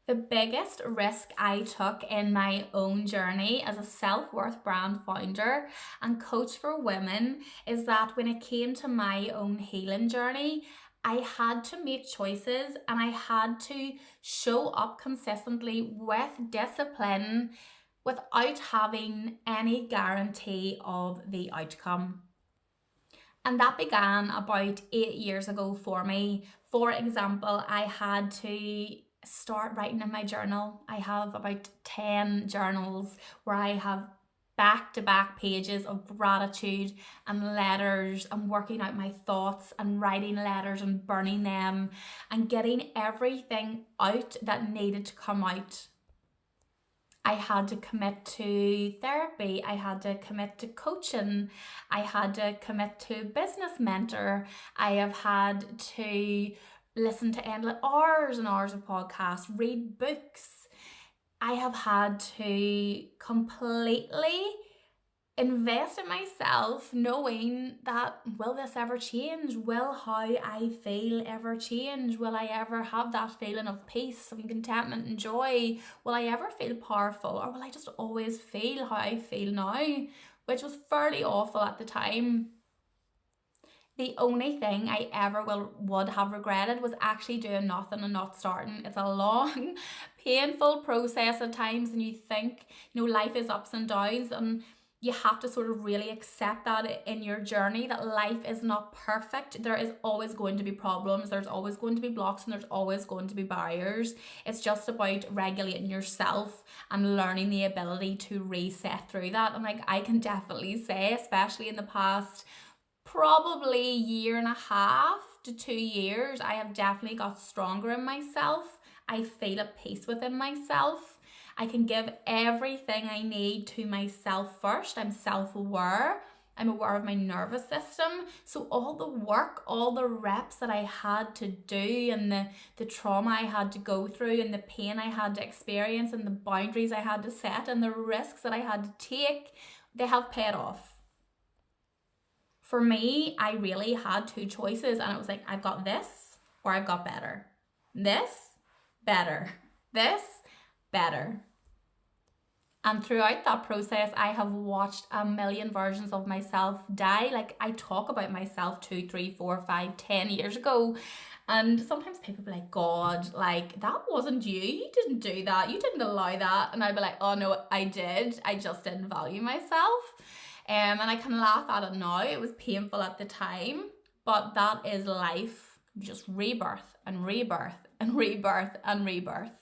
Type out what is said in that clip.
The biggest risk I took in my own journey as a self-worth brand founder and coach for women is that when it came to my own healing journey, I had to make choices and I had to show up consistently with discipline without having any guarantee of the outcome. And that began about 8 years ago for me. For example, I had to start writing in my journal. I have about 10 journals where I have back to back pages of gratitude and letters and working out my thoughts and writing letters and burning them and getting everything out that needed to come out. I had to commit to therapy. I had to commit to coaching. I had to commit to a business mentor. I have had to listen to endless hours and hours of podcasts, read books. I have had to completely invest in myself, knowing that will this ever change? Will how I feel ever change? Will I ever have that feeling of peace and contentment and joy? Will I ever feel powerful, or will I just always feel how I feel now? Which was fairly awful at the time. The only thing I ever would have regretted was actually doing nothing and not starting. It's a long, painful process at times, and you think, life is ups and downs, and you have to sort of really accept that in your journey, that life is not perfect. There is always going to be problems, there's always going to be blocks, and there's always going to be barriers. It's just about regulating yourself and learning the ability to reset through that. And I can definitely say, especially in the past probably 1.5 to 2 years, I have definitely got stronger in myself. I feel at peace within myself. I can give everything I need to myself first. I'm self-aware. I'm aware of my nervous system. So all the work, all the reps that I had to do, and the trauma I had to go through, and the pain I had to experience, and the boundaries I had to set, and the risks that I had to take, they have paid off. For me, I really had two choices, and it was like, I've got this or I've got better. This, better. This, better. And throughout that process, I have watched a million versions of myself die. I talk about myself 2, 3, 4, 5, 10 years ago. And sometimes people be like, God, that wasn't you. You didn't do that. You didn't allow that. And I'd be like, oh no, I did. I just didn't value myself. And I can laugh at it now. It was painful at the time, but that is life. Just rebirth and rebirth and rebirth and rebirth.